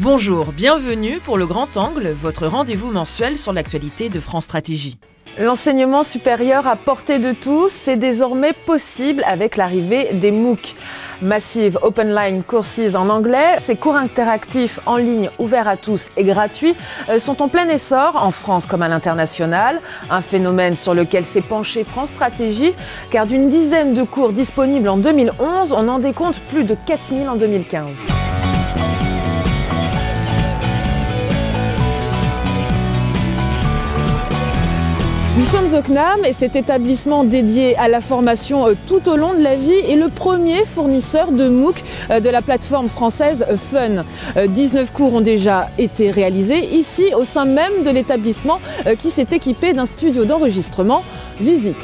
Bonjour, bienvenue pour Le Grand Angle, votre rendez-vous mensuel sur l'actualité de France Stratégie. L'enseignement supérieur à portée de tous, c'est désormais possible avec l'arrivée des MOOC. Massive Open Line Courses en anglais, ces cours interactifs en ligne ouverts à tous et gratuits sont en plein essor en France comme à l'international. Un phénomène sur lequel s'est penché France Stratégie, car d'une dizaine de cours disponibles en 2011, on en décompte plus de 4000 en 2015. Nous sommes au CNAM et cet établissement dédié à la formation tout au long de la vie est le premier fournisseur de MOOC de la plateforme française Fun. 19 cours ont déjà été réalisés ici au sein même de l'établissement qui s'est équipé d'un studio d'enregistrement. Visite.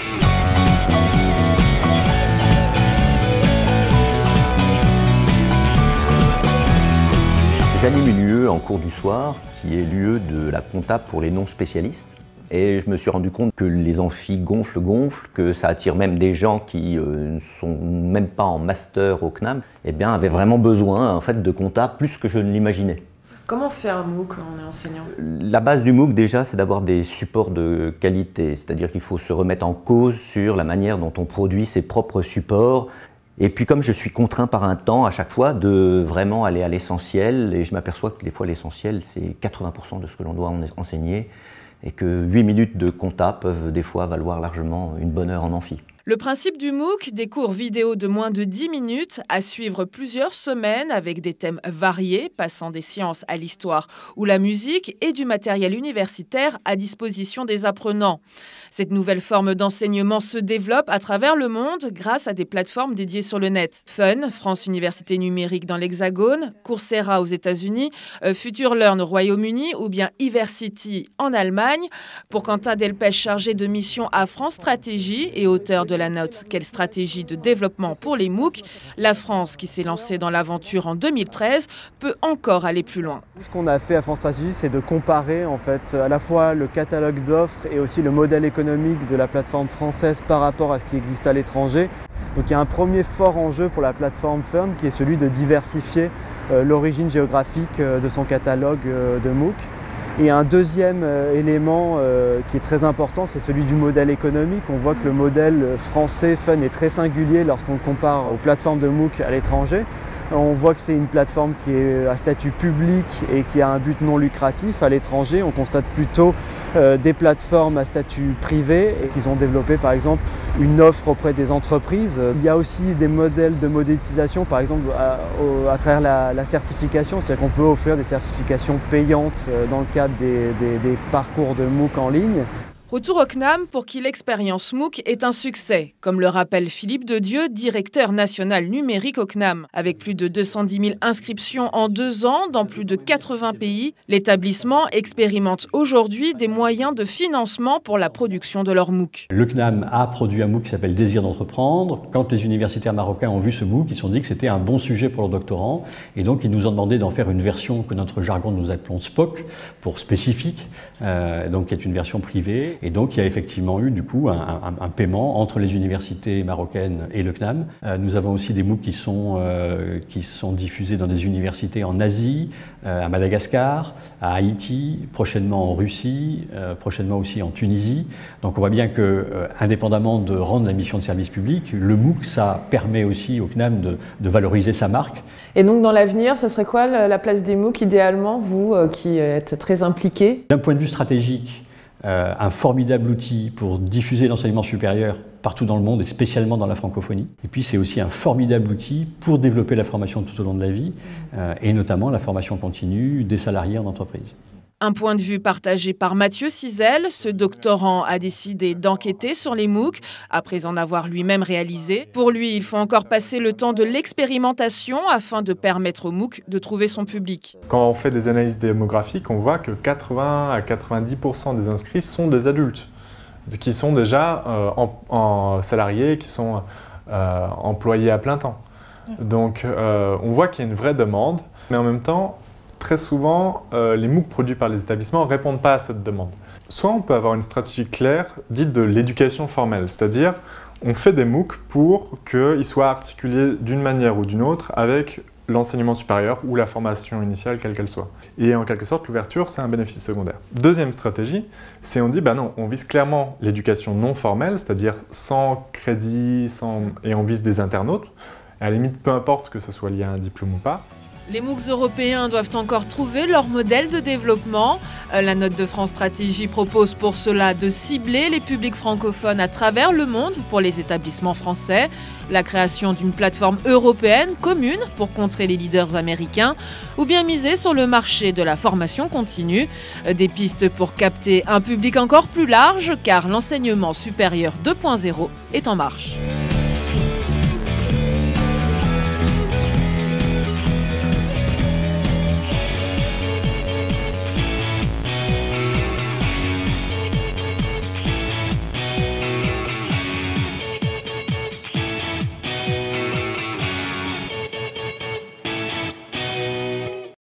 J'anime une UE en cours du soir qui est l'UE de la compta pour les non-spécialistes. Et je me suis rendu compte que les amphis gonflent, que ça attire même des gens qui ne sont même pas en master au CNAM, et bien avaient vraiment besoin en fait, de compta plus que je ne l'imaginais. Comment faire un MOOC quand on est enseignant? La base du MOOC déjà, c'est d'avoir des supports de qualité, c'est-à-dire qu'il faut se remettre en cause sur la manière dont on produit ses propres supports. Et puis comme je suis contraint par un temps à chaque fois de vraiment aller à l'essentiel, et je m'aperçois que des fois l'essentiel c'est 80% de ce que l'on doit enseigner, et que 8 minutes de compta peuvent des fois valoir largement une bonne heure en amphi. Le principe du MOOC, des cours vidéo de moins de 10 minutes à suivre plusieurs semaines avec des thèmes variés, passant des sciences à l'histoire ou la musique et du matériel universitaire à disposition des apprenants. Cette nouvelle forme d'enseignement se développe à travers le monde grâce à des plateformes dédiées sur le net. Fun, France Université Numérique dans l'Hexagone, Coursera aux États-Unis, FutureLearn au Royaume-Uni ou bien Iversity en Allemagne. Pour Quentin Delpech, chargé de mission à France Stratégie et auteur de la note « Quelle stratégie de développement pour les MOOC ?» la France, qui s'est lancée dans l'aventure en 2013, peut encore aller plus loin. Ce qu'on a fait à France Stratégie, c'est de comparer en fait, à la fois le catalogue d'offres et aussi le modèle économique de la plateforme française par rapport à ce qui existe à l'étranger. Donc il y a un premier fort enjeu pour la plateforme Fun qui est celui de diversifier l'origine géographique de son catalogue de MOOC. Et un deuxième élément qui est très important, c'est celui du modèle économique. On voit que le modèle français Fun est très singulier lorsqu'on le compare aux plateformes de MOOC à l'étranger. On voit que c'est une plateforme qui est à statut public et qui a un but non lucratif. À l'étranger, on constate plutôt des plateformes à statut privé et qu'ils ont développé par exemple une offre auprès des entreprises. Il y a aussi des modèles de monétisation, par exemple à travers la certification, c'est-à-dire qu'on peut offrir des certifications payantes dans le cadre des parcours de MOOC en ligne. Retour au CNAM pour qui l'expérience MOOC est un succès, comme le rappelle Philippe Dedieu, directeur national numérique au CNAM. Avec plus de 210 000 inscriptions en 2 ans dans plus de 80 pays, l'établissement expérimente aujourd'hui des moyens de financement pour la production de leur MOOC. Le CNAM a produit un MOOC qui s'appelle Désir d'entreprendre. Quand les universitaires marocains ont vu ce MOOC, ils se sont dit que c'était un bon sujet pour leurs doctorants et donc ils nous ont demandé d'en faire une version que notre jargon nous appelons SPOC, pour spécifique, donc qui est une version privée. Et donc, il y a effectivement eu du coup un paiement entre les universités marocaines et le CNAM. Nous avons aussi des MOOC qui sont diffusés dans des universités en Asie, à Madagascar, à Haïti, prochainement en Russie, prochainement aussi en Tunisie. Donc on voit bien que, indépendamment de rendre la mission de service public, le MOOC, ça permet aussi au CNAM de valoriser sa marque. Et donc dans l'avenir, ce serait quoi la place des MOOC idéalement, vous qui êtes très impliqué? D'un point de vue stratégique, un formidable outil pour diffuser l'enseignement supérieur partout dans le monde et spécialement dans la francophonie. Et puis c'est aussi un formidable outil pour développer la formation tout au long de la vie et notamment la formation continue des salariés en entreprise. Un point de vue partagé par Mathieu Cizel, ce doctorant a décidé d'enquêter sur les MOOC après en avoir lui-même réalisé. Pour lui, il faut encore passer le temps de l'expérimentation afin de permettre au MOOC de trouver son public. Quand on fait des analyses démographiques, on voit que 80 à 90% des inscrits sont des adultes, qui sont déjà en salariés, qui sont employés à plein temps. Donc on voit qu'il y a une vraie demande, mais en même temps, très souvent, les MOOC produits par les établissements ne répondent pas à cette demande. Soit on peut avoir une stratégie claire, dite de l'éducation formelle, c'est-à-dire on fait des MOOC pour qu'ils soient articulés d'une manière ou d'une autre avec l'enseignement supérieur ou la formation initiale, quelle qu'elle soit. Et en quelque sorte, l'ouverture, c'est un bénéfice secondaire. Deuxième stratégie, c'est on dit, bah non, on vise clairement l'éducation non formelle, c'est-à-dire sans crédit, et on vise des internautes. À la limite, peu importe que ce soit lié à un diplôme ou pas. Les MOOCs européens doivent encore trouver leur modèle de développement. La Note de France Stratégie propose pour cela de cibler les publics francophones à travers le monde pour les établissements français, la création d'une plateforme européenne commune pour contrer les leaders américains, ou bien miser sur le marché de la formation continue. Des pistes pour capter un public encore plus large, car l'enseignement supérieur 2.0 est en marche.